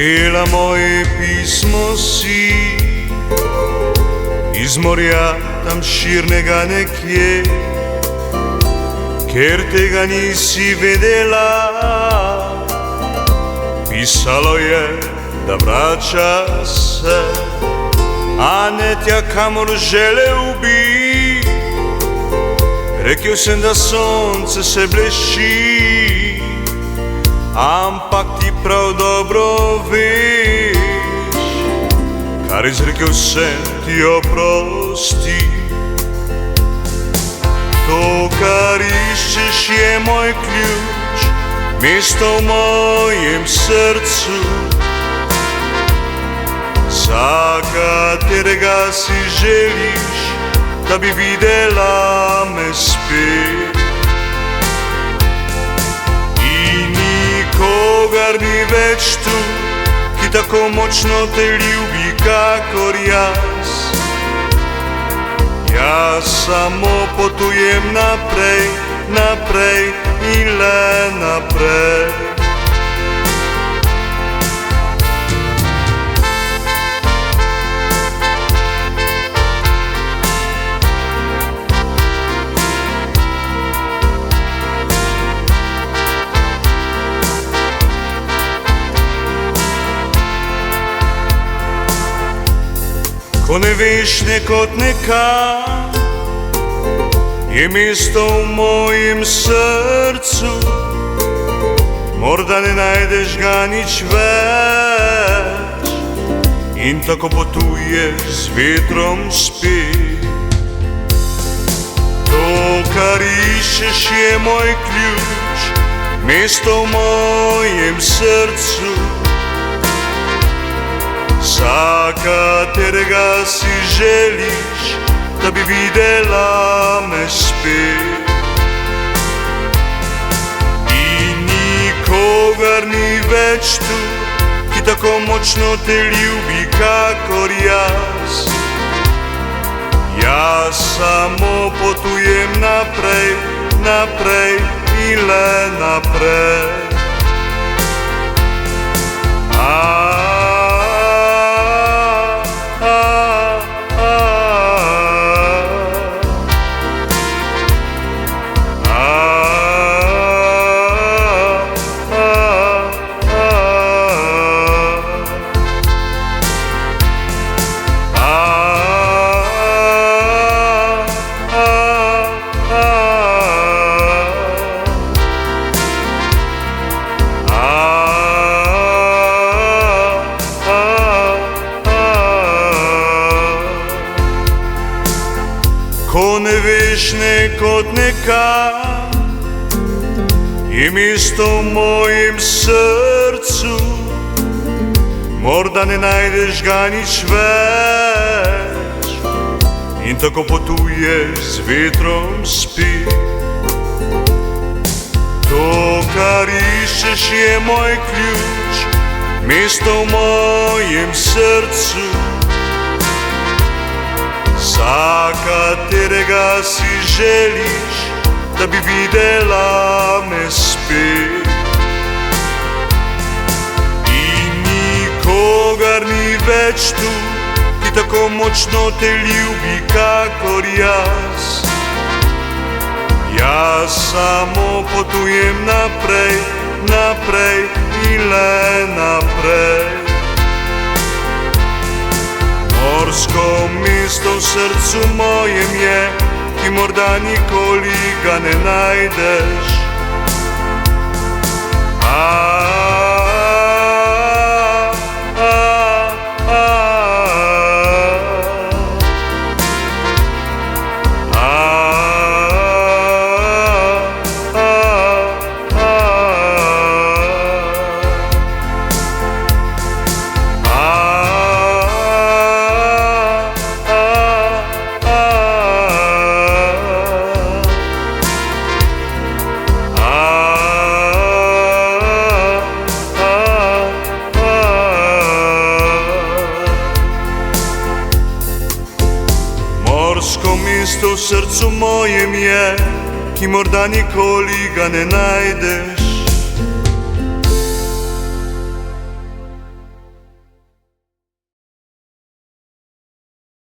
Bela moje pismo si iz morja tam širnega nekje, ker tega nisi vedela. Pisalo je, da vrača se, a ne tja, kamor želel bi. Rekel sem, da sonce se bleši, ampak ti prav dobro veš, kar izrekel sem, ti oprosti. To, kar iščeš, je moj ključ, mesto v mojem srcu, za katerega si želiš, da bi videla me spet. In nikogar ni več tu, ki tako močno te ljubi, kakor jaz. Jaz samo potujem naprej, naprej in le naprej. Ko ne veš, nekod nekam, je mesto v mojem srcu, morda ne najdeš ga nič več, in tako potuješ z vetrom spet. To, kar iščeš, je moj ključ, mesto v mojem srcu, za katerega si želiš, da bi videla me spet. In nikogar ni več tu, ki tako močno te ljubi, kakor jaz. Jaz samo potujem naprej, naprej in le naprej. Ko ne veš, nekod nekam, je mesto v mojem srcu, morda ne najdeš ga nič več, in tako potuješ z vetrom spet. To, kar iščeš, je moj ključ, mesto v mojem srcu, za katerega si želiš, da bi videla me spet. In nikogar ni več tu, ki tako močno te ljubi, kakor jaz. Jaz samo potujem naprej, naprej in le naprej. Morsko mesto v srcu mojem je, ki morda nikoli ga ne najdeš. Morsko mesto v srcu mojem je, ki morda nikoli ga ne najdeš.